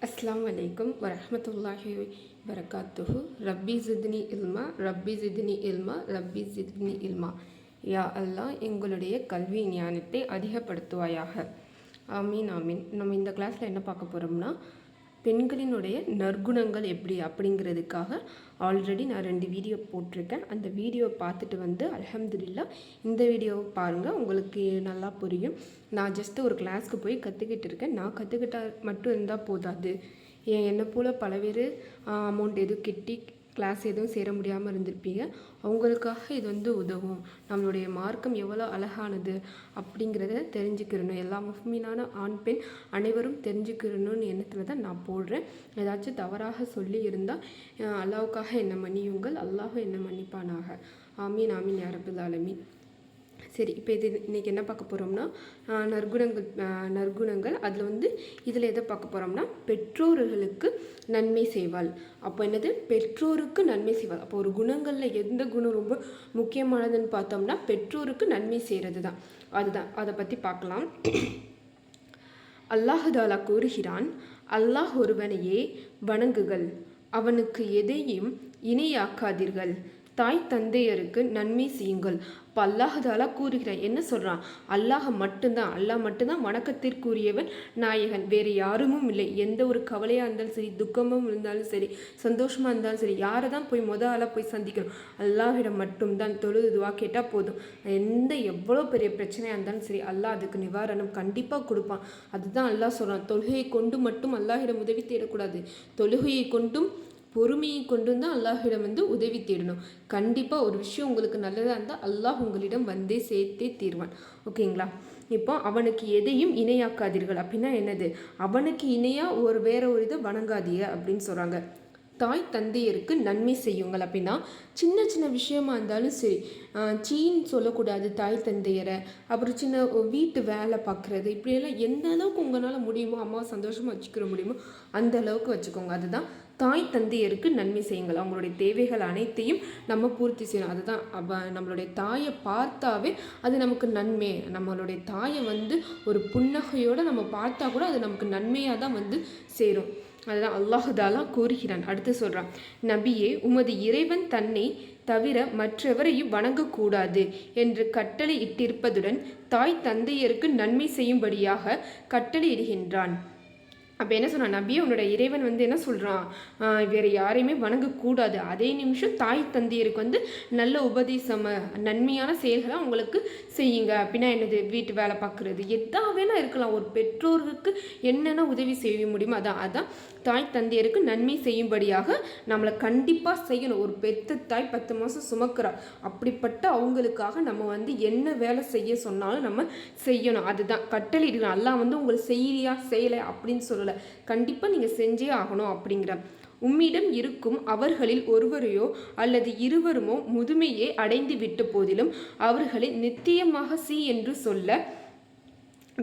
அஸ்ஸலாமு அலைக்கும் வரஹ்மத்துல்லாஹி வரகாத்துஹு. ரப்பி ஜித்னி இல்மா, ரப்பி ஜித்னி இல்மா, ரப்பி ஜித்னி இல்மா. யா அல்லாஹ், எங்களுடைய கல்வி ஞானத்தை அதிகப்படுத்துவாயாக. ஆமீன் ஆமீன். நம்ம இந்த கிளாஸில் என்ன பார்க்க போகிறோம்னா, பெண்களினுடைய நற்குணங்கள் எப்படி அப்படிங்கிறதுக்காக ஆல்ரெடி நான் 2 வீடியோ போட்டிருக்கேன். அந்த வீடியோ பார்த்துட்டு வந்து அல்ஹம்துலில்லாஹ் இந்த வீடியோவை பாருங்கள், உங்களுக்கு நல்லா புரியும். நான் ஜஸ்ட்டு ஒரு கிளாஸ்க்கு போய் கற்றுக்கிட்டு இருக்கேன். நான் கற்றுக்கிட்டா மட்டும் இருந்தால் போதாது. என்னை போல் பல பேர் அமௌண்ட் எதுவும் கெட்டி கிளாஸ் எதுவும் சேர முடியாமல் இருந்திருப்பீங்க. அவங்களுக்காக இது வந்து உதவும். நம்மளுடைய மார்க்கம் எவ்வளோ அழகானது அப்படிங்கிறத தெரிஞ்சுக்கிறணும். எல்லா முஃமினான ஆண் பெண் அனைவரும் தெரிஞ்சுக்கிறணும்னு எண்ணத்தில் தான் நான் போடுறேன். ஏதாச்சும் தவறாக சொல்லி இருந்தால் அல்லாஹ்வுக்காக என்னை மன்னியுங்கள், அல்லாஹ் என்னை மன்னிப்பானாக. ஆமீன் ஆமீன் யா ரப்பல் ஆலமீன். சரி, இப்போ இன்றைக்கி என்ன பார்க்க போகிறோம்னா, நற்குணங்கள் அதில் வந்து இதில் எதை பார்க்க போகிறோம்னா, பெற்றோர்களுக்கு நன்மை செய்வாள். அப்போ என்னது, பெற்றோருக்கு நன்மை செய்வாள். அப்போ ஒரு குணங்களில் எந்த குணம் ரொம்ப முக்கியமானதுன்னு பார்த்தோம்னா, பெற்றோருக்கு நன்மை செய்கிறது தான். அதுதான், அதை பற்றி பார்க்கலாம். அல்லாஹ் தாலா கூறுகிறான், அல்லாஹ் ஒருவனையே வணங்குகள், அவனுக்கு எதையும் இணையாக்காதீர்கள், தாய் தந்தையருக்கு நன்மை செய்யுங்கள். இப்போ அல்லாஹாலா கூறுகிறான், என்ன சொல்கிறான், அல்லாஹ் மட்டும்தான் வணக்கத்திற்குரியவன், நாயகன், வேறு யாருமும் இல்லை. எந்த ஒரு கவலையாக இருந்தாலும் சரி, துக்கமும் இருந்தாலும் சரி, சந்தோஷமாக இருந்தாலும் சரி, யாரை தான் போய் ஆளாக போய் சந்திக்கணும், அல்லாஹிடம் மட்டும்தான் தொழுது துவா கேட்டால் போதும். எவ்வளோ பெரிய பிரச்சனையாக இருந்தாலும் சரி, அல்லாஹ் அதுக்கு நிவாரணம் கண்டிப்பாக கொடுப்பான். அதுதான் அல்லாஹ் சொல்கிறான். தொழுகையை கொண்டு மட்டும் அல்லாஹிடம் உதவி தேடக்கூடாது, தொழுகையை கொண்டும் பொறுமையை கொண்டு தான் அல்லாஹிடம் வந்து உதவி தேடணும். கண்டிப்பாக ஒரு விஷயம் உங்களுக்கு நல்லதாக இருந்தால் அல்லாஹ் உங்களிடம் வந்தே சேர்த்தே தீர்வான். ஓகேங்களா? இப்போ அவனுக்கு எதையும் இணையாக்காதீர்கள் அப்படின்னா என்னது, அவனுக்கு இணையாக வேற ஒரு இதை வணங்காதீங்க அப்படின்னு சொல்கிறாங்க. தாய் தந்தையருக்கு நன்மை செய்யுங்கள் அப்படின்னா, சின்ன சின்ன விஷயமா இருந்தாலும் சரி, சீன்னு சொல்லக்கூடாது தாய் தந்தையரை. அப்புறம் சின்ன வீட்டு வேலை பார்க்குறது, இப்படியெல்லாம் எந்த அளவுக்கு உங்களால் முடியுமோ, அம்மாவை சந்தோஷமாக வச்சுக்கிற முடியுமோ அந்த அளவுக்கு வச்சுக்கோங்க. அதுதான் தாய் தந்தையருக்கு நன்மை செய்யுங்கள். அவங்களுடைய தேவைகள் அனைத்தையும் நம்ம பூர்த்தி செய்யணும். அதுதான் நம்மளுடைய தாயை பார்த்தாவே அது நமக்கு நன்மை. நம்மளுடைய தாயை வந்து ஒரு புன்னகையோடு நம்ம பார்த்தா கூட அது நமக்கு நன்மையாக தான் வந்து சேரும். அதுதான் அல்லாஹ் தாலா கூறுகிறான். அடுத்து சொல்கிறான், நபியே, உமது இறைவன் தன்னை தவிர மற்றவரையும் வணங்கக்கூடாது என்று கட்டளை இட்டிருப்பதுடன் தாய் தந்தையருக்கு நன்மை செய்யும்படியாக கட்டளை இடுகின்றான். அப்போ என்ன சொன்னான், நபியே, உன்னோட இறைவன் வந்து என்ன சொல்கிறான், வேறு யாரையுமே வணங்கக்கூடாது. அதே நிமிஷம் தாய் தந்தையருக்கு வந்து நல்ல உபதேசம், நன்மையான செயல்களை அவங்களுக்கு செய்யுங்க. அப்படின்னா என்னது, வீட்டு வேலை பார்க்குறது, எதா வேணால் இருக்கலாம். ஒரு பெற்றோருக்கு என்னென்ன உதவி செய்ய முடியுமோ அதான் தாய் தந்தையருக்கு நன்மை செய்யும்படியாக நம்மளை கண்டிப்பாக செய்யணும். ஒரு பெத்த தாய் 10 மாதம் சுமக்கிறார், அப்படிப்பட்ட அவங்களுக்காக நம்ம வந்து என்ன வேலை செய்ய சொன்னாலும் நம்ம செய்யணும். அதுதான் கட்டளையிடலாம். அல்லாஹ் வந்து உங்களை செய்யலையா செய்யலை அப்படின்னு சொல்லலை, கண்டிப்பாக நீங்கள் செஞ்சே ஆகணும் அப்படிங்கிற. உம்மிடம் இருக்கும் அவர்களில் ஒருவரையோ அல்லது இருவருமோ முதுமையே அடைந்து விட்ட போதிலும் அவர்களை நித்தியமாக என்று சொல்ல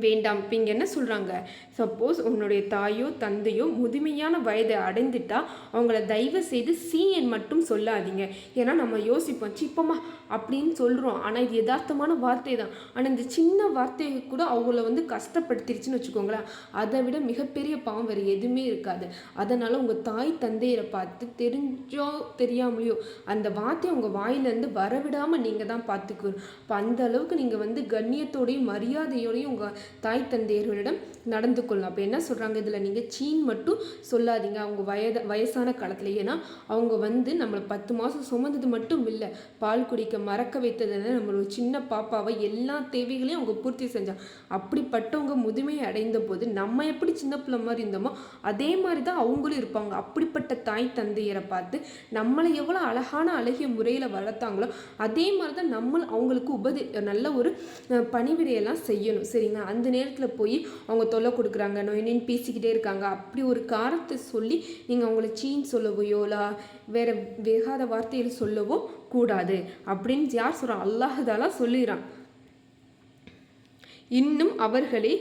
வேண்டாம். இப்போ இங்கே என்ன சொல்கிறாங்க, சப்போஸ் உன்னுடைய தாயோ தந்தையோ முதுமையான வயதை அடைந்துட்டா அவங்கள தயவு செய்து சீன் மட்டும் சொல்லாதீங்க. ஏன்னா நம்ம யோசிப்போம், சிப்பமா அப்படின்னு சொல்கிறோம், ஆனால் இது யதார்த்தமான வார்த்தை தான். ஆனால் இந்த சின்ன வார்த்தையை கூட அவங்கள வந்து கஷ்டப்படுத்திடுச்சுன்னு வச்சுக்கோங்களேன், அதை விட மிகப்பெரிய பாவம் வேறு எதுவுமே இருக்காது. அதனால் உங்கள் தாய் தந்தையரை பார்த்து தெரிஞ்சோ தெரியாமலையோ அந்த வார்த்தையை உங்கள் வாயிலேருந்து வரவிடாமல் நீங்கள் தான் பார்த்துக்கணும். இப்போ அந்த அளவுக்கு நீங்கள் வந்து கண்ணியத்தோடையும் மரியாதையோடையும் உங்கள் தாய் தந்தையர்களிடம் நடந்து கொள்ளலாம். அப்போ என்ன சொல்கிறாங்க, இதில் நீங்கள் சீன் மட்டும் சொல்லாதீங்க அவங்க வயசான காலத்தில். ஏன்னா அவங்க வந்து நம்மளை 10 மாதம் சுமந்தது மட்டும் இல்லை, பால் குடிக்க மறக்க வைத்ததுன்னு நம்மளோட சின்ன பாப்பாவை எல்லா தேவைகளையும் அவங்க பூர்த்தி செஞ்சாங்க. அப்படிப்பட்டவங்க முதுமையை அடைந்த போது நம்ம எப்படி சின்ன பிள்ளை மாதிரி இருந்தோமோ அதே மாதிரி தான் அவங்களும் இருப்பாங்க. அப்படிப்பட்ட தாய் தந்தையரை பார்த்து நம்மளை எவ்வளோ அழகிய முறையில் வளர்த்தாங்களோ அதே மாதிரி தான் நம்ம அவங்களுக்கு நல்ல ஒரு பணிவிடையெல்லாம் செய்யணும். சரிங்களா? அந்த நேரத்தில் போய் அவங்க தொல்லை கொடுக்குறாங்க, நோயின்னு பேசிக்கிட்டே இருக்காங்க, அப்படி ஒரு காரணத்தை சொல்லி நீங்கள் அவங்கள சீன் சொல்லவையோ வேற வேகாத வார்த்தையில் சொல்லவோ கூடாது அப்படின்னு யார் சொல்கிறான், அல்லாஹ் தாலா சொல்லிடுறான். இன்னும் அவர்களை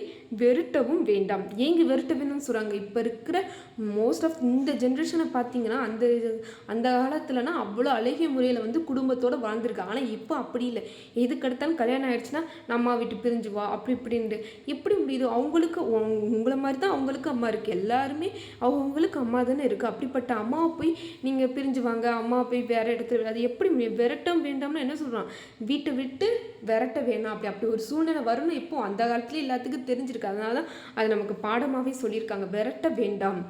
வெறுட்டவும் வேண்டாம். ஏங்க வெறுட்ட வேணும்னு சொல்கிறாங்க? இப்போ இருக்கிற மோஸ்ட் ஆஃப் இந்த ஜென்ரேஷனை பார்த்தீங்கன்னா, அந்த அந்த காலத்துலனா அவ்வளோ அழகிய முறையில் வந்து குடும்பத்தோடு வாழ்ந்துருக்கு. ஆனால் இப்போ அப்படி இல்லை. எதுக்கெடுத்தாலும் கல்யாணம் ஆகிடுச்சுன்னா நம்ம விட்டு பிரிஞ்சு வா அப்படி இப்படின்ட்டு. எப்படி முடியுது? அவங்களுக்கு உங்களை மாதிரி தான் அவங்களுக்கு அம்மா இருக்குது. எல்லாருமே அவங்களுக்கு அம்மா தானே இருக்குது. அப்படிப்பட்ட அம்மாவை போய் நீங்கள் பிரிஞ்சு வாங்க, அம்மாவை போய் வேறு இடத்துல, அது எப்படி விரட்டம் வேண்டாம்னு என்ன சொல்கிறான்? வீட்டை விட்டு விரட்ட வேணாம். அப்படி ஒரு சூழ்நிலை வரணும். இப்போ அந்த காலத்துலேயே எல்லாத்துக்கும் தெரிஞ்சிருக்கு. அதனால தான் அது நமக்கு பாடமாகவே சொல்லியிருக்காங்க, விரட்ட வேண்டாம்.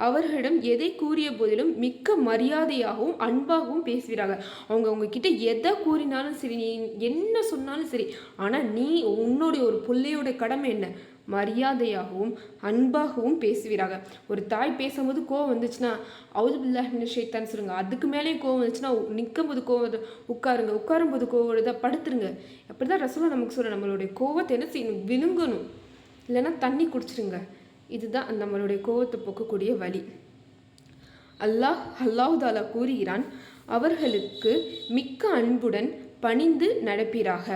அவர்களிடம் எதை கூறிய போதிலும் மிக்க மரியாதையாகவும் அன்பாகவும் பேசுகிறாங்க. அவங்க உங்ககிட்ட எதை கூறினாலும் சரி, நீ என்ன சொன்னாலும் சரி, ஆனால் நீ உன்னுடைய ஒரு பிள்ளையோட கடமை என்ன? மரியாதையாகவும் அன்பாகவும் பேசுவீராக. ஒரு தாய் பேசும்போது கோவம் வந்துச்சுன்னா அவுது பில்லாஹிமின ஷைத்தான் சொல்லுங்க. அதுக்கு மேலேயும் கோவம் வந்துச்சுன்னா நிற்கும் போது கோவம் உட்காருங்க, உட்காரும் போது கோவம் வருதா படுத்துருங்க. அப்படி தான் ரசூலுல்லாஹ் நமக்கு சொல்ல, நம்மளுடைய கோவத்தை என்ன செய்யணும்? விழுங்கணும், இல்லைன்னா தண்ணி குடிச்சிருங்க. இதுதான் நம்மளுடைய கோவத்தை போக்கக்கூடிய வழி. அல்லாஹ் தாலா கூறுகிறான், அவர்களுக்கு மிக்க அன்புடன் பணிந்து நடப்பீராக.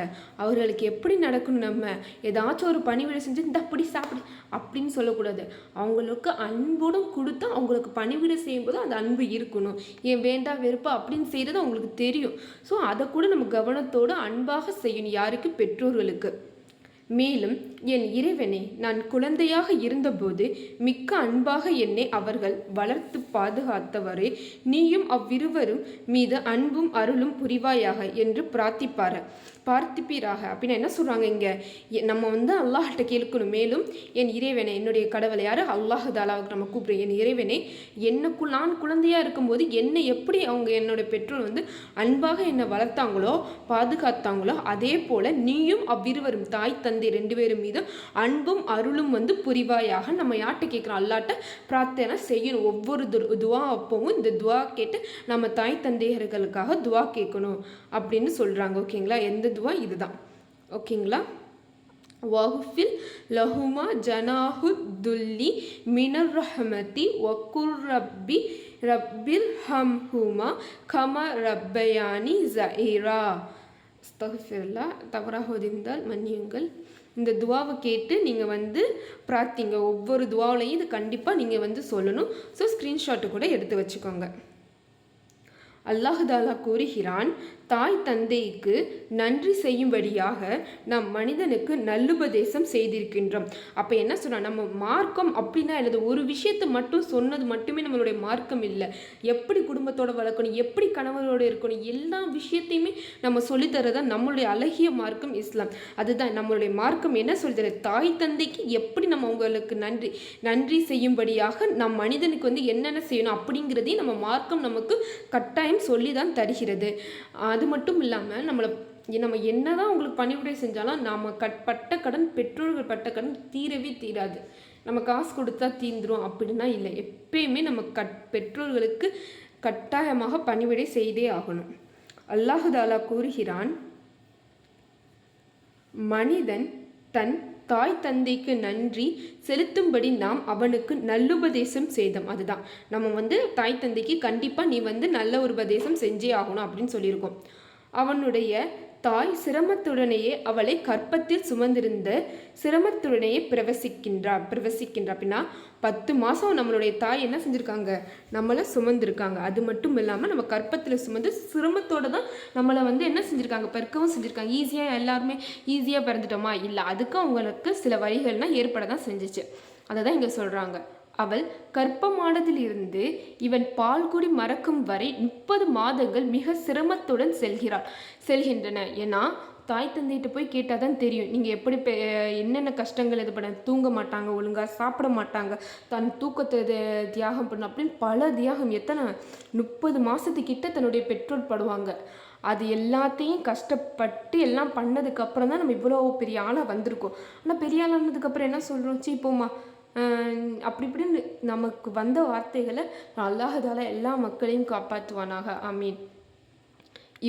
அவர்களுக்கு எப்படி நடக்கணும்? நம்ம ஏதாச்சும் ஒரு பணிவிடை செஞ்சு இந்த அப்படி சாப்பிடு அப்படின்னு சொல்லக்கூடாது. அவங்களுக்கு அன்புடன் கொடுத்தா அவங்களுக்கு பணிவிடை செய்யும்போது அந்த அன்பு இருக்கணும். ஏன் வேண்டாம் வெறுப்பா அப்படின்னு செய்கிறது அவங்களுக்கு தெரியும். ஸோ அதை கூட நம்ம கவனத்தோடு அன்பாக செய்யணும். யாருக்கு? பெற்றோர்களுக்கு. மேலும் என் இறைவனே, நான் குழந்தையாக இருந்தபோது மிக்க அன்பாக என்னை அவர்கள் வளர்த்து பாதுகாத்தவரே, நீயும் அவ்விருவரும் மீது அன்பும் அருளும் புரிவாயாக என்று பார்த்திப்பீராக. அப்படின்னா என்ன சொல்கிறாங்க இங்கே? நம்ம வந்து அல்லாஹ்கிட்ட கேட்கணும். மேலும் என் இறைவனே, என்னுடைய கடவுளை யார்? அல்லாஹ் தாலாவுக்கு நம்ம கூப்பிடுறோம். என் இறைவனே, நான் குழந்தையாக இருக்கும்போது என்னை எப்படி அவங்க என்னோடய பெற்றோர் வந்து அன்பாக என்னை வளர்த்தாங்களோ பாதுகாத்தாங்களோ, அதே போல் நீயும் அவ்விருவரும் தாய் தந்தை 2 பேரும் மீது அன்பும் அருளும் வந்து புரிவாயாக. நம்ம யார்கிட்ட கேட்குறோம்? அல்லாஹ்ட்ட பிரார்த்தனை செய்யணும். ஒவ்வொரு துவா அப்பவும் இந்த துவா கேட்டு நம்ம தாய் தந்தையர்களுக்காக துவா கேட்கணும் அப்படின்னு சொல்கிறாங்க. ஓகேங்களா? எந்த துவா? இதுதான். ஓகேங்களா? வஹ்ஃபில் லஹுமா ஜனாஹு துல்லி மினர் ரஹ்மதி வக்குர் ரப்பில் ஹம்ஹுமா கம ரப்பயானி ஸஈரா. அஸ்தக்ஃபிருல்லாஹ், தவறாக இருந்தால் மன்னியுங்கள். இந்த துவாவை கேட்டு நீங்கள் வந்து பிரார்த்திங்க. ஒவ்வொரு துவாவிலையும் இது கண்டிப்பாக நீங்கள் வந்து சொல்லணும். ஸோ ஸ்க்ரீன்ஷாட்டு கூட எடுத்து வச்சுக்கோங்க. அல்லாஹ் தாலா கூறுகிறான், தாய் தந்தைக்கு நன்றி செய்யும்படியாக நம் மனிதனுக்கு நல்லுபதேசம் செய்திருக்கின்றோம். அப்போ என்ன சொன்னால், நம்ம மார்க்கம் அப்படின்னா என்னது? ஒரு விஷயத்தை மட்டும் சொன்னது மட்டுமே நம்மளுடைய மார்க்கம் இல்லை. எப்படி குடும்பத்தோடு வளர்க்கணும், எப்படி கணவரோடு இருக்கணும், எல்லா விஷயத்தையுமே நம்ம சொல்லித்தரதான் நம்மளுடைய அழகிய மார்க்கம் இஸ்லாம். அதுதான் நம்மளுடைய மார்க்கம் என்ன சொல்லித்தர? தாய் தந்தைக்கு எப்படி நம்ம அவங்களுக்கு நன்றி செய்யும்படியாக நம் மனிதனுக்கு வந்து என்னென்ன செய்யணும் அப்படிங்கிறதையும் நம்ம மார்க்கம் நமக்கு கட்டாயம் சொல்லி தான் தருகிறது. அது மட்டும் இல்லாமல் நம்ம என்னதான் உங்களுக்கு பணிவிடை செஞ்சாலும் நாம் பட்ட கடன், பெற்றோர்கள் பட்ட கடன் தீரவே தீராது. நம்ம காசு கொடுத்தா தீந்துரும் அப்படின்னா இல்லை. எப்பயுமே நம்ம பெற்றோர்களுக்கு கட்டாயமாக பணிவிடை செய்தே ஆகணும். அல்லாஹ் தாலா கூறுகிறான், மனிதன் தன் தாய் தந்தைக்கு நன்றி செலுத்தும்படி நாம் அவனுக்கு நல்லுபதேசம் செய்தோம். அதுதான் நம்ம வந்து தாய் தந்தைக்கு கண்டிப்பாக நீ வந்து நல்ல ஒரு உபதேசம் செஞ்சே ஆகணும் அப்படின்னு சொல்லியிருக்கோம். அவனுடைய தாய் சிரமத்துடனேயே அவளை கற்பத்தில் சுமந்திருந்த சிரமத்துடனேயே பிரவசிக்கின்றார். அப்படின்னா 10 மாதம் நம்மளுடைய தாய் என்ன செஞ்சுருக்காங்க? நம்மளை சுமந்துருக்காங்க. அது மட்டும் இல்லாமல் நம்ம கற்பத்தில் சுமந்து சிரமத்தோடு தான் நம்மளை வந்து என்ன செஞ்சுருக்காங்க? பிறக்கவும் செஞ்சுருக்காங்க. ஈஸியாக எல்லாருமே ஈஸியாக பிறந்துட்டோமா? இல்லை, அதுக்கு அவங்களுக்கு சில வழிகள்னால் ஏற்பட தான் செஞ்சிச்சு. அதை தான் இங்கே சொல்கிறாங்க. அவள் கர்ப்பமானதிலிருந்து இவன் பால்குடி மறக்கும் வரை 30 மாதங்கள் மிக சிரமத்துடன் செல்கின்றன. ஏன்னா தாய் தந்தைகிட்ட போய் கேட்டால் தான் தெரியும், நீங்கள் எப்படி என்னென்ன கஷ்டங்கள் இது பண்ண. தூங்க மாட்டாங்க, ஒழுங்காக சாப்பிட மாட்டாங்க, தன் தூக்கத்தை தியாகம் பண்ண அப்படின்னு பல தியாகம். எத்தனை 30 மாதத்துக்கிட்ட தன்னுடைய பெற்றோர் படுவாங்க. அது எல்லாத்தையும் கஷ்டப்பட்டு எல்லாம் பண்ணதுக்கப்புறம் தான் நம்ம இவ்வளோ பெரிய ஆளாக வந்திருக்கோம். ஆனால் பெரிய ஆளானதுக்கப்புறம் என்ன சொல்கிறோம்? சீப்போமா அப்படி இப்படின்னு நமக்கு வந்த வார்த்தைகளை அல்லாஹ் தாலா எல்லா மக்களையும் காப்பாற்றுவானாக. ஆமீன்.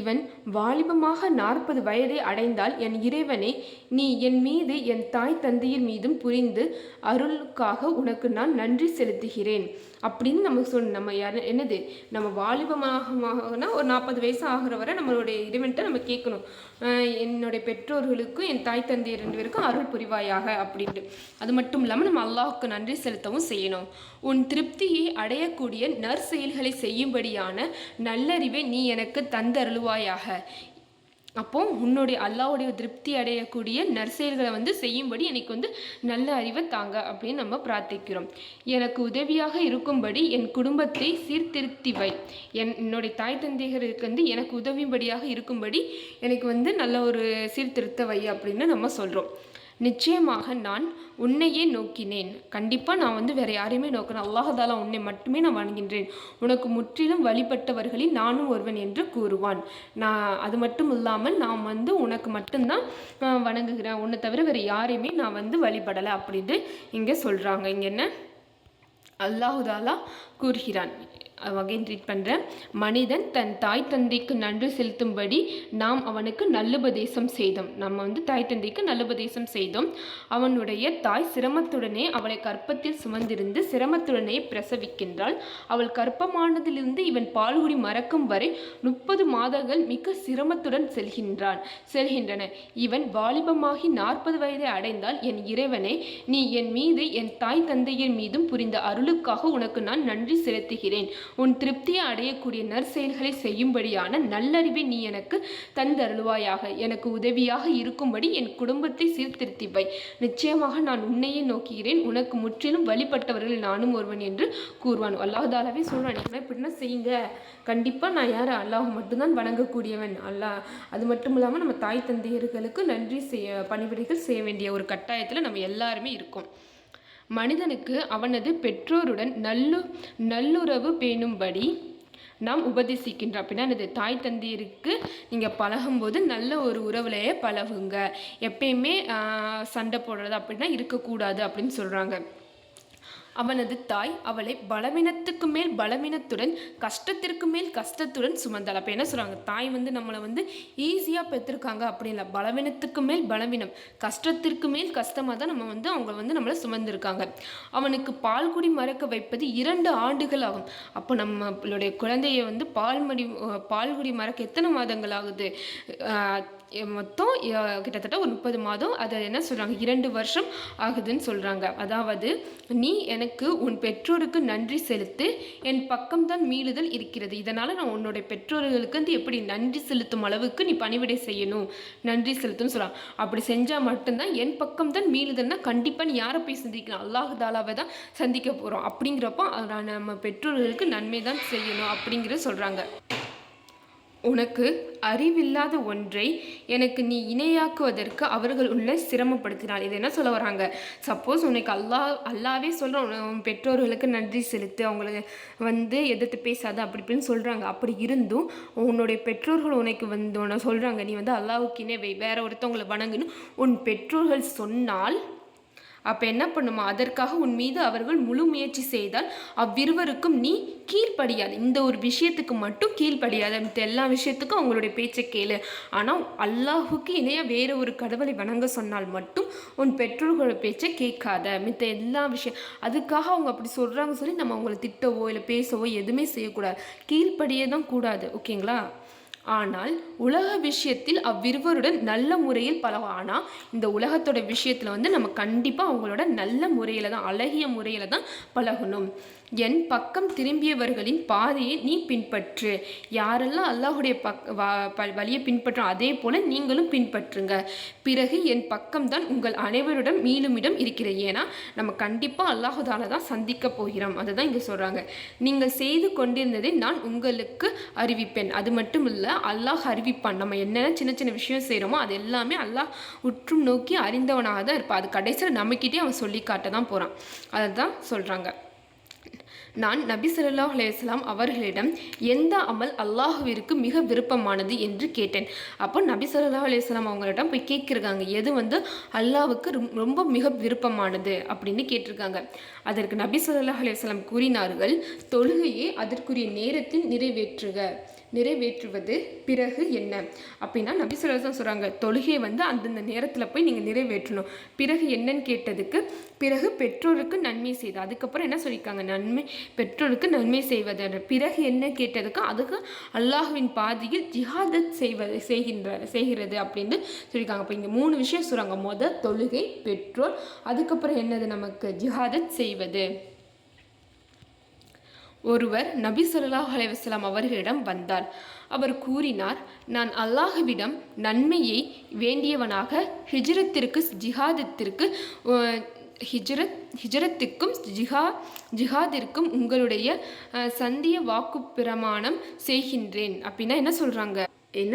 இவன் வாலிபமாக 40 வயதை அடைந்தால், என் இறைவனே, நீ என் மீது என் தாய் தந்தையர் மீதும் புரிந்து அருளுக்காக உனக்கு நான் நன்றி செலுத்துகிறேன் அப்படின்னு நம்ம நம்ம என்னது, நம்ம வாலிபமாகனா ஒரு 40 வயசு ஆகிற வரை நம்மளுடைய இறைவன்கிட்ட நம்ம கேட்கணும், என்னுடைய பெற்றோர்களுக்கும் என் தாய் தந்தையர் 2 பேருக்கும் அருள் புரிவாயாக அப்படின்ட்டு. அது மட்டும் இல்லாமல் நம்ம அல்லாஹுக்கு நன்றி செலுத்தவும் செய்யணும். உன் திருப்தியை அடையக்கூடிய நற்செயல்களை செய்யும்படியான நல்லறிவை நீ எனக்கு தந்தருளுவாயாக. அப்போ உன்னுடைய அல்லாஹ்வுடைய திருப்தி அடையக்கூடிய நற்செயல்களை செய்யும்படி எனக்கு நல்ல அறிவை தாங்க அப்படின்னு நம்ம பிரார்த்திக்கிறோம். எனக்கு உதவியாக இருக்கும்படி என் குடும்பத்தை சீர்திருத்தி வை. என்னுடைய தாய் தந்தையருக்கு எனக்கு உதவிபடியாக இருக்கும்படி எனக்கு நல்ல ஒரு சீர்திருத்த வை அப்படின்னு நம்ம சொல்கிறோம். நிச்சயமாக நான் உன்னையே நோக்கினேன். கண்டிப்பாக நான் வேறு யாரையுமே நோக்கினேன், அல்லாஹ் உன்னை மட்டுமே நான் வணங்குகின்றேன். உனக்கு முற்றிலும் வழிபட்டவர்களில் நானும் ஒருவன் என்று கூறுவான். அது மட்டும் இல்லாமல் நான் உனக்கு மட்டும்தான் வணங்குகிறேன், உன்னை தவிர வேறு யாரையுமே நான் வழிபடலை அப்படின்ட்டு இங்கே சொல்கிறாங்க. இங்கே என்ன அல்லாஹ் கூறுகிறான். அகைன் ரீட் பண்ணுறேன். மனிதன் தன் தாய் தந்தைக்கு நன்றி செலுத்தும்படி நாம் அவனுக்கு நல்லுபதேசம் செய்தோம். நம்ம தாய் தந்தைக்கு நல்லுபதேசம் செய்தோம். அவனுடைய தாய் சிரமத்துடனே அவளை கற்பத்தில் சுமந்திருந்து சிரமத்துடனே பிரசவிக்கின்றாள். அவள் கற்பமானதிலிருந்து இவன் பால்குடி மறக்கும் வரை 30 மாதங்கள் மிக சிரமத்துடன் செல்கின்றன. இவன் வாலிபமாகி 40 வயதை அடைந்தால், என் இறைவனே, நீ என் மீது என் தாய் தந்தையர் மீதும் புரிந்த அருளுக்காக உனக்கு நான் நன்றி செலுத்துகிறேன். உன் திருப்தியை அடையக்கூடிய நற்செயல்களை செய்யும்படியான நல்லறிவை நீ எனக்கு தந்தருளுவாயாக. எனக்கு உதவியாக இருக்கும்படி என் குடும்பத்தை சீர்திருத்தி வை. நிச்சயமாக நான் உன்னையே நோக்குகிறேன், உனக்கு முற்றிலும் வழிபட்டவர்கள் நானும் ஒருவன் என்று கூறுவான். அல்லாஹ் தாலாவே சொல்றான், இப்படின்னா செய்யுங்க, கண்டிப்பாக நான் யார், அல்லாஹ் மட்டும்தான் வணங்கக்கூடியவன். அல்லாஹ் அது மட்டும் இல்லாமல் நம்ம தாய் தந்தையர்களுக்கு நன்றி பணிவிடைகள் செய்ய வேண்டிய ஒரு கட்டாயத்தில் நம்ம எல்லாருமே இருக்கோம். மனிதனுக்கு அவனது பெற்றோருடன் நல்லுறவு பேணும்படி நாம் உபதேசிக்கின்றோம். அப்படின்னா எனது தாய் தந்தையருக்கு நீங்கள் பழகும்போது நல்ல ஒரு உறவுலையே பழகுங்க, எப்பயுமே சண்டை போடுறது அப்படின்னா இருக்கக்கூடாது அப்படின்னு சொல்கிறாங்க. அவனது தாய் அவளை பலவீனத்துக்கு மேல் பலவீனத்துடன் கஷ்டத்திற்கு மேல் கஷ்டத்துடன் சுமந்தாள். அப்போ என்ன சொல்கிறாங்க, தாய் நம்மளை ஈஸியாக பெற்றிருக்காங்க அப்படி இல்லை, பலவீனத்துக்கு மேல் பலவீனம் கஷ்டத்திற்கு மேல் கஷ்டமாக தான் நம்ம அவங்க நம்மளை சுமந்திருக்காங்க. அவனுக்கு பால்குடி மறக்க வைப்பது 2 ஆண்டுகள் ஆகும். அப்போ நம்மளுடைய குழந்தைய பால்குடி மறக்க எத்தனை மாதங்கள் ஆகுது, மொத்தம் கிட்டத்தட்ட ஒரு 30 மாதம். அதை என்ன சொல்கிறாங்க, 2 வருஷம் ஆகுதுன்னு சொல்கிறாங்க. அதாவது நீ எனக்கு உன் பெற்றோருக்கு நன்றி செலுத்து, என் பக்கம்தான் மீளுதல் இருக்கிறது. இதனால் நான் உன்னுடைய பெற்றோர்களுக்கு எப்படி நன்றி செலுத்தும் அளவுக்கு நீ பணிவிடை செய்யணும், நன்றி செலுத்துன்னு சொல்கிறாங்க. அப்படி செஞ்சால் மட்டும்தான் என் பக்கம்தான் மீளுதல்னா கண்டிப்பாக நீ யாரை போய் சந்திக்கலாம், அல்லாஹ் தாலாவை தான் சந்திக்க போகிறோம். அப்படிங்கிறப்போ நம்ம பெற்றோர்களுக்கு நன்மை தான் செய்யணும் அப்படிங்கிறத சொல்கிறாங்க. உனக்கு அறிவில்லாத ஒன்றை எனக்கு நீ இணையாக்குவதற்கு அவர்கள் உன்னை சிரமப்படுத்தினாள். இது என்ன சொல்ல வராங்க, சப்போஸ் உனக்கு அல்லாவே சொல்கிறான், உன் பெற்றோர்களுக்கு நன்றி செலுத்து, அவங்களை எதிர்த்து பேசாத அப்படி இப்படின்னு சொல்கிறாங்க. அப்படி இருந்தும் உன்னுடைய பெற்றோர்கள் உனக்கு உன்னை சொல்கிறாங்க, நீ அல்லாவுக்கு இணை வேற ஒருத்தவங்களை வணங்குன்னு உன் பெற்றோர்கள் சொன்னால், அப்போ என்ன பண்ணுமா, அதற்காக உன் மீது அவர்கள் முழு முயற்சி செய்தால் அவ்விருவருக்கும் நீ கீழ்ப்படியாது. இந்த ஒரு விஷயத்துக்கு மட்டும் கீழ்ப்படியாது, மற்ற எல்லா விஷயத்துக்கும் அவங்களுடைய பேச்சை கேளு. ஆனால் அல்லாஹுக்கு இணையாக வேற ஒரு கடவுளை வணங்க சொன்னால் மட்டும் உன் பெற்றோர்களோட பேச்சை கேட்காத. மற்ற எல்லா விஷயம் அதுக்காக அவங்க அப்படி சொல்கிறாங்க சொல்லி நம்ம அவங்கள திட்டவோ இல்லை பேசவோ எதுவுமே செய்யக்கூடாது, கீழ்ப்படியே தான் கூடாது. ஓகேங்களா? ஆனால் உலக விஷயத்தில் அவ்விருவருடன் நல்ல முறையில் பழகும். ஆனால் இந்த உலகத்தோட விஷயத்தில் நம்ம கண்டிப்பாக அவங்களோட நல்ல முறையில் தான், அழகிய முறையில் தான் பழகணும். என் பக்கம் திரும்பியவர்களின் பாதையை நீ பின்பற்று. யாரெல்லாம் அல்லாஹுடைய வழியை பின்பற்றும் அதே போல் நீங்களும் பின்பற்றுங்க. பிறகு என் பக்கம்தான் உங்கள் அனைவருடன் மீளுமிடம் இருக்கிறது. ஏன்னா நம்ம கண்டிப்பாக அல்லாஹுதால தான் சந்திக்க போகிறோம். அதை தான் இங்கே சொல்கிறாங்க. நீங்கள் செய்து கொண்டிருந்ததை நான் உங்களுக்கு அறிவிப்பேன். அது மட்டும் இல்லை, அல்லாஹ் அறிவிப்பான். நம்ம என்னென்ன சின்ன சின்ன விஷயம் செய்கிறோமோ அது எல்லாமே அல்லாஹ் உற்றும் நோக்கி அறிந்தவனாக தான் இருப்பான். அது கடைசியில் நம்மக்கிட்டே அவன் சொல்லி காட்ட தான் போகிறான். அதை தான் சொல்கிறாங்க. நான் நபி ஸல்லல்லாஹு அலைஹி வஸல்லம் அவர்களிடம் எந்த அமல் அல்லாஹுவிற்கு மிக விருப்பமானது என்று கேட்டேன். அப்போ நபி ஸல்லல்லாஹு அலைஹி வஸல்லம் அவங்களிடம் போய் கேட்குறாங்க, எது அல்லாஹுக்கு ரொம்ப மிக விருப்பமானது அப்படின்னு கேட்டிருக்காங்க. அதற்கு நபி ஸல்லல்லாஹு அலைஹி வஸல்லம் கூறினார்கள், தொழுகையை அதற்குரிய நேரத்தில் நிறைவேற்றுக. நிறைவேற்றுவது பிறகு என்ன அப்படின்னா நபி ஸல்லல்லாஹு அலைஹி வஸல்லம் சொல்கிறாங்க, தொழுகையை வந்து அந்தந்த நேரத்தில் போய் நீங்கள் நிறைவேற்றணும். பிறகு என்னன்னு கேட்டதுக்கு, பிறகு பெற்றோருக்கு நன்மை செய்து, அதுக்கப்புறம் என்ன சொல்லியிருக்காங்க, பெற்றோருக்கு நன்மை செய்வது. பிறகு என்ன கேட்டதுக்கு, அதுக்கு அல்லாஹ்வின் பாதையில் ஜிஹாதத் செய்கிறது அப்படின்னு சொல்லியிருக்காங்க. இப்போ இங்கே 3 விஷயம் சொல்கிறாங்க. முதல் தொழுகை, பெற்றோர், அதுக்கப்புறம் என்னது நமக்கு ஜிஹாதத் செய்வது. ஒருவர் நபி ஸல்லல்லாஹு அலைஹி வஸல்லம் அவர்களிடம் வந்தார். அவர் கூறினார், நான் அல்லாஹ்விடம் நன்மையை வேண்டியவனாக ஹிஜ்ரத்திற்கு ஜிஹாதத்திற்கு ஹிஜ்ரத்துக்கும் ஜிஹாதிற்கும் உங்களுடைய சந்திய வாக்கு பிரமாணம் செய்கின்றேன் அப்படின்னா என்ன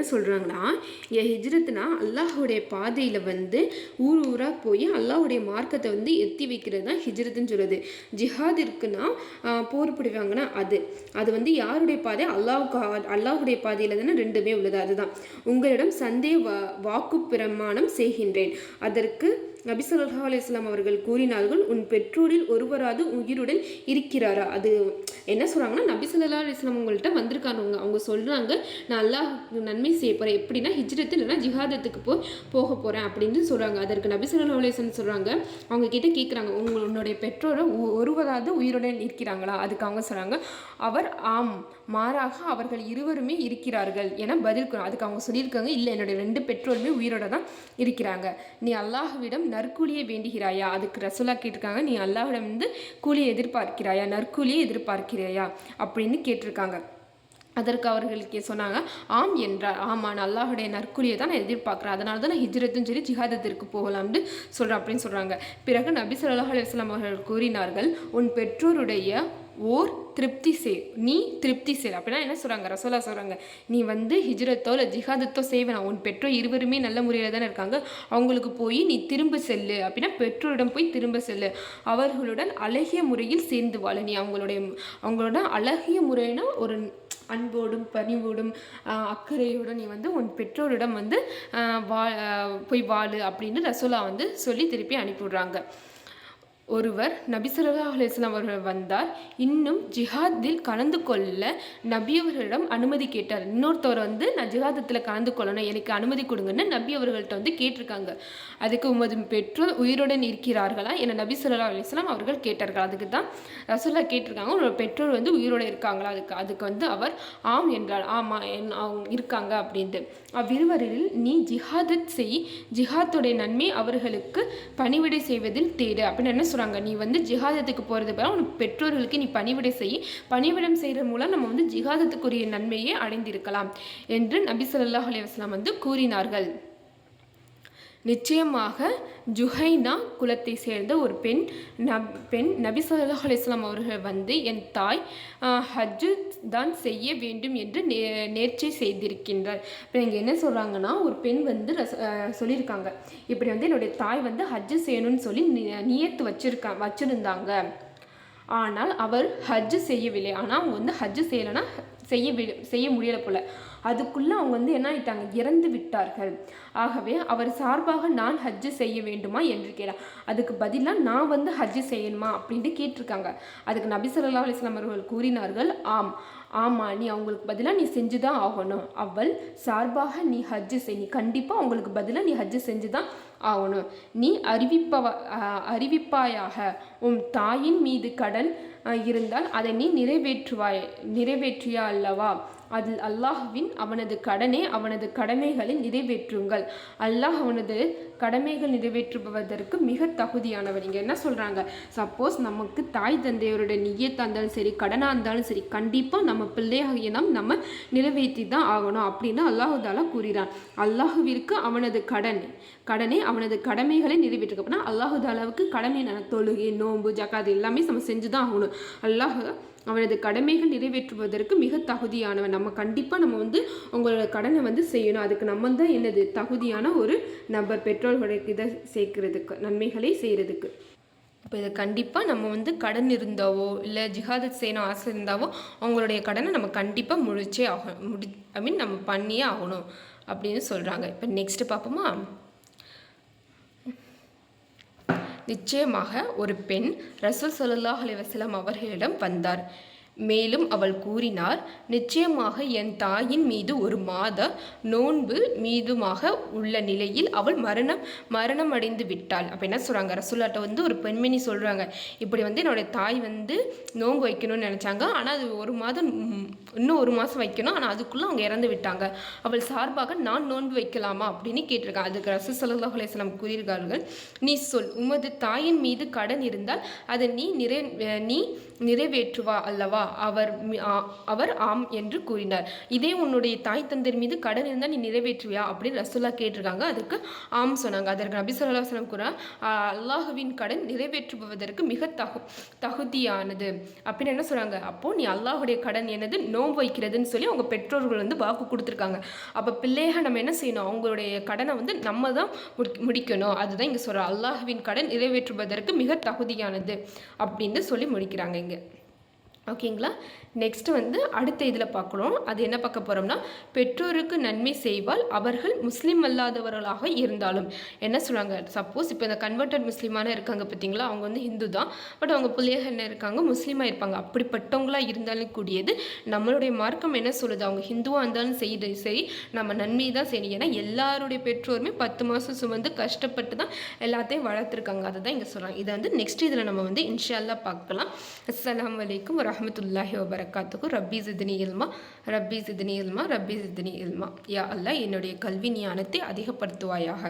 சொல்கிறாங்கன்னா, என் ஹிஜ்ரத்னா அல்லாஹுடைய பாதையில் வந்து ஊராக போய் அல்லாஹுடைய மார்க்கத்தை வந்து எத்தி வைக்கிறது தான் ஹிஜ்ரத்துன்னு சொல்லுது. ஜிஹாதிற்குன்னா போர் புரிவாங்கன்னா அது வந்து யாருடைய பாதை, அல்லாஹுடைய பாதையில் தானே ரெண்டுமே உள்ளது. அதுதான் உங்களிடம் சந்தேக வாக்கு பிரமாணம் செய்கின்றேன். அதற்கு நபி ஸல்லல்லாஹு அலைஹி வஸல்லம் அவர்கள் கூறினார்கள், உன் பெற்றோரில் ஒருவராது உயிருடன் இருக்கிறாரா? அது என்ன சொல்கிறாங்கன்னா, நபி ஸல்லல்லாஹு அலைஹி வஸல்லம் உங்கள்கிட்ட வந்திருக்காங்க. அவங்க சொல்கிறாங்க, நான் அல்லாஹ் நன்மை செய்ய போகிறேன், எப்படின்னா ஹிஜ்ரத்து இல்லைனா ஜிஹாதத்துக்கு போக போகிறேன் அப்படின்னு சொல்கிறாங்க. அதற்கு நபி ஸல்லல்லாஹு அலைஹி வஸல்லம் சொல்கிறாங்க, அவங்க கிட்டே கேட்குறாங்க, உன்னுடைய பெற்றோரை ஒருவராது உயிருடன் இருக்கிறாங்களா? அதுக்கு அவங்க சொல்கிறாங்க, அவர் ஆம், மாறாக அவர்கள் இருவருமே இருக்கிறார்கள் என பதில். அதுக்கு அவங்க சொல்லியிருக்காங்க, இல்லை, என்னுடைய 2 பெற்றோருமே உயிரோட தான் இருக்கிறாங்க. நீ அல்லாஹ்விடம் நற்கூலியை வேண்டுகிறாயா? அதுக்கு ரசூலா கேட்டிருக்காங்க, நீ அல்லாஹ்விடம் வந்து கூலியை எதிர்பார்க்கிறாயா, நற்கூலியை எதிர்பார்க்கிறாயா அப்படின்னு கேட்டிருக்காங்க. அதற்கு அவர்களுக்கு சொன்னாங்க, ஆம் என்றார். ஆமாம், நான் அல்லாஹுடைய நற்கூலியை தான் நான் எதிர்பார்க்குறேன், அதனால தான் நான் ஹிஜ்ரத்தும் சரி ஜிஹாதத்திற்கு போகலாம்னு சொல்கிறேன் அப்படின்னு சொல்கிறாங்க. பிறகு நபி ஸல்லல்லாஹு அலைஹி வஸல்லம் அவர்கள் கூறினார்கள், உன் பெற்றோருடைய திருப்தி செய் அப்படின்னா என்ன சொல்கிறாங்க, ரசூலா சொல்கிறாங்க, நீ வந்து ஹிஜ்ரத்தோ இல்லை ஜிஹாதத்தோ செய்வேன், உன் பெற்றோர் இருவருமே நல்ல முறையில் தானே இருக்காங்க, அவங்களுக்கு போய் நீ திரும்ப செல்லு அப்படின்னா பெற்றோரிடம் போய் திரும்ப செல்லு, அவர்களுடன் அழகிய முறையில் சேர்ந்து வாழ. நீ அவங்களோட அழகிய முறைனா ஒரு அன்போடும் பணிவோடும் அக்கறையோடும் நீ வந்து உன் பெற்றோரிடம் வந்து போய் வாழு அப்படின்னு ரசூலா வந்து சொல்லி திருப்பி அனுப்பிவிடுறாங்க. ஒருவர் நபி ஸல்லல்லாஹு அலைஹி வஸல்லம் அவர்கள் வந்தார். இன்னும் ஜிஹாதில் கலந்து கொள்ள நபி அவர்களிடம் அனுமதி கேட்டார். இன்னொருத்தவர் வந்து நான் ஜிஹாதத்தில் கலந்து கொள்ளணும், எனக்கு அனுமதி கொடுங்கன்னு நபி அவர்கள்ட்ட வந்து கேட்டிருக்காங்க. அதுக்கு உமது பெற்றோர் உயிருடன் இருக்கிறார்களா என நபி ஸல்லல்லாஹு அலைஹி வஸல்லம் அவர்கள் கேட்டார்கள். அதுக்கு தான் ரசூலா கேட்டிருக்காங்க, உங்களோட பெற்றோர் வந்து உயிரோடு இருக்காங்களா? அதுக்கு வந்து அவர் ஆம் என்றார். ஆமாம், அவங்க இருக்காங்க அப்படின்ட்டு. அவ்விருவரில் நீ ஜிஹாதத் செய், ஜிஹாத்துடைய நன்மை அவர்களுக்கு பணிவிடை செய்வதில் தேடு அப்படின்னு என்ன சொல்கிறாங்க. நீ வந்து ஜிஹாதத்துக்கு போகிறது போல உனக்கு பெற்றோர்களுக்கு நீ பணிவிடை செய், பணிவிடம் செய்கிற மூலம் நம்ம வந்து ஜிஹாதத்துக்குரிய நன்மையை அடைந்திருக்கலாம் என்று நபி ஸல்லல்லாஹு அலைஹி வஸல்லம் வந்து கூறினார்கள். நிச்சயமாக ஜுஹைனா குலத்தை சேர்ந்த ஒரு பெண் நபி ஸல்லல்லாஹு அலைஹி வஸல்லம் அவர்கள் வந்து, என் தாய் ஹஜ்ஜு தான் செய்ய வேண்டும் என்று நேர்ச்சை செய்திருக்கின்றார். இப்போ இங்கே என்ன சொல்கிறாங்கன்னா, ஒரு பெண் வந்து சொல்லியிருக்காங்க, இப்படி வந்து என்னுடைய தாய் வந்து ஹஜ்ஜு செய்யணும்னு சொல்லி நியத்து வச்சுருந்தாங்க. ஆனால் அவர் ஹஜ்ஜு செய்யவில்லை. ஆனால் அவங்க வந்து ஹஜ்ஜு செய்யலைன்னா செய்ய முடியலை போல். அதுக்குள்ளே அவங்க வந்து என்ன ஆயிட்டாங்க, இறந்து விட்டார்கள். ஆகவே அவர் சார்பாக நான் ஹஜ்ஜு செய்ய வேண்டுமா என்று கேட்டார். அதுக்கு பதிலாக நான் வந்து ஹஜ்ஜு செய்யணுமா அப்படின்ட்டு கேட்டிருக்காங்க. அதுக்கு நபி ஸல்லல்லாஹு அலைஹி வஸல்லம் அவர்கள் கூறினார்கள், ஆமாம், நீ அவங்களுக்கு பதிலாக நீ செஞ்சு தான் ஆகணும். அவள் சார்பாக நீ ஹஜ்ஜு செய், நீ கண்டிப்பாக அவங்களுக்கு பதிலாக நீ ஹஜ்ஜு செஞ்சு தான் ஆகணும். நீ அறிவிப்பாயாக, உன் தாயின் மீது கடன் இருந்தால் அதை நீ நிறைவேற்றியா அல்லவா? அதில் அல்லாஹ்வின் அவனது கடமைகளை நிறைவேற்றுங்கள். அல்லாஹ் அவனது கடமைகள் நிறைவேற்றுவதற்கு மிக தகுதியானவர். இங்கே என்ன சொல்கிறாங்க, சப்போஸ் நமக்கு தாய் தந்தையரோட நியத்தாக இருந்தாலும் சரி, கடனாக இருந்தாலும் சரி, கண்டிப்பாக நம்ம பிள்ளையாகிய நம்ம நிறைவேற்றி தான் ஆகணும் அப்படின்னு அல்லாஹு தாலா கூறுகிறான். அல்லாஹுவிற்கு அவனது கடனை அவனது கடமைகளை நிறைவேற்றுக்க. அப்படின்னா அல்லாஹு தாலாவுக்கு கடமை தொழுகை, நோன்பு, ஜகாத் எல்லாமே நம்ம செஞ்சு தான் ஆகணும். அல்லாஹ் அவனது கடமைகள் நிறைவேற்றுவதற்கு மிக தகுதியானவன். நம்ம கண்டிப்பாக நம்ம வந்து உங்களோட கடனை வந்து செய்யணும். அதுக்கு நம்ம தான் என்னது தகுதியான ஒரு நபர், பெற்றோர்களுடைய இதை சேர்க்கறதுக்கு, நன்மைகளை செய்கிறதுக்கு. இப்போ இதை கண்டிப்பாக நம்ம வந்து கடன் இருந்தாவோ இல்லை ஜிஹாதத் செய்யணும் ஆசை இருந்தாவோ அவங்களுடைய கடனை நம்ம கண்டிப்பாக முடிச்சே ஆகணும், நம்ம பண்ணியே ஆகணும் அப்படின்னு சொல்கிறாங்க. இப்போ நெக்ஸ்ட்டு பார்ப்போமா. நிச்சயமாக ஒரு பெண் ரசூல் ஸல்லல்லாஹு அலைஹி வஸல்லம் அவர்களிடம் வந்தார். மேலும் அவள் கூறினார், நிச்சயமாக என் தாயின் மீது ஒரு மாத நோன்பு மீதுமாக உள்ள நிலையில் அவள் மரணம் அடைந்து விட்டாள். அப்போ என்ன சொல்கிறாங்க, ரசூலாட்ட ஒரு பெண்மணி சொல்கிறாங்க, இப்படி என்னுடைய தாய் நோன்பு வைக்கணும்னு நினச்சாங்க, ஆனால் அது ஒரு மாதம் இன்னும் ஒரு மாதம் வைக்கணும், ஆனால் அதுக்குள்ளே அவங்க இறந்து விட்டாங்க. அவள் சார்பாக நான் நோன்பு வைக்கலாமா அப்படின்னு கேட்டிருக்காங்க. அதுக்கு ரசூல் ஸல்லல்லாஹு அலைஹி வஸல்லம் கூறுகிறார்கள், நீ சொல், உமது தாயின் மீது கடன் இருந்தால் அதை நீ நிறைவேற்றுவா அல்லவா? அவர் ஆம் என்று கூறினார். இதே உன்னுடைய தாய் தந்தர் மீது கடன் இருந்தால் நீ நிறைவேற்றுவியா அப்படின்னு ரசூலா கேட்டிருக்காங்க. அதுக்கு ஆம் சொன்னாங்க. அதற்கு நபி ஸல்லல்லாஹு அலைஹி வஸல்லம் கூற, அல்லாஹுவின் கடன் நிறைவேற்றுபவதற்கு மிக தகுதியானது அப்படின்னு என்ன சொல்றாங்க. அப்போ நீ அல்லாஹுடைய கடன் என்னது, நோன்பு வைக்கிறதுன்னு சொல்லி அவங்க பெற்றோர்கள் வாக்கு கொடுத்துருக்காங்க. அப்போ பிள்ளையாக நம்ம என்ன செய்யணும், அவங்களுடைய கடனை நம்ம தான் முடிக்கணும். அதுதான் இங்கே சொல்ற, அல்லாஹுவின் கடன் நிறைவேற்றுவதற்கு மிக தகுதியானது அப்படின்னு சொல்லி முடிக்கிறாங்க இங்கே. ஓகேங்களா. நெக்ஸ்ட்டு அடுத்த இதில் பார்க்குறோம். அது என்ன பார்க்க போகிறோம்னா, பெற்றோருக்கு நன்மை செய்வால் அவர்கள் முஸ்லீம் அல்லாதவர்களாக இருந்தாலும். என்ன சொல்கிறாங்க, சப்போஸ் இப்போ இந்த கன்வெர்டட் முஸ்லீமான இருக்காங்க பார்த்தீங்களா, அவங்க ஹிந்து தான், பட் அவங்க பிள்ளைகள் என்ன இருக்காங்க, முஸ்லீமாக இருப்பாங்க. அப்படிப்பட்டவங்களாக இருந்தாலும் கூடியது நம்மளுடைய மார்க்கம் என்ன சொல்லுது, அவங்க ஹிந்துவாக இருந்தாலும் சரி நம்ம நன்மை தான் செய்யணும். ஏன்னா எல்லாருடைய பெற்றோருமே 10 மாதம் சுமந்து கஷ்டப்பட்டு தான் எல்லாத்தையும் வளர்த்துருக்காங்க. அதை தான் இங்கே சொல்கிறாங்க. இதை நெக்ஸ்ட் இதில் நம்ம இன்ஷா அல்லாஹ் பார்க்கலாம். அஸ்ஸலாமு அலைக்கும் வரஹ்மத்துல்லாஹி வபரகாத்துஹு. ரப்பி ஸித்னி இல்மா, ரப்பி ஸித்னி இல்மா, ரப்பி ஸித்னி இல்மா. யா அல்லாஹ், என்னுடைய கல்வி ஞானத்தை அதிகப்படுத்துவாயாக.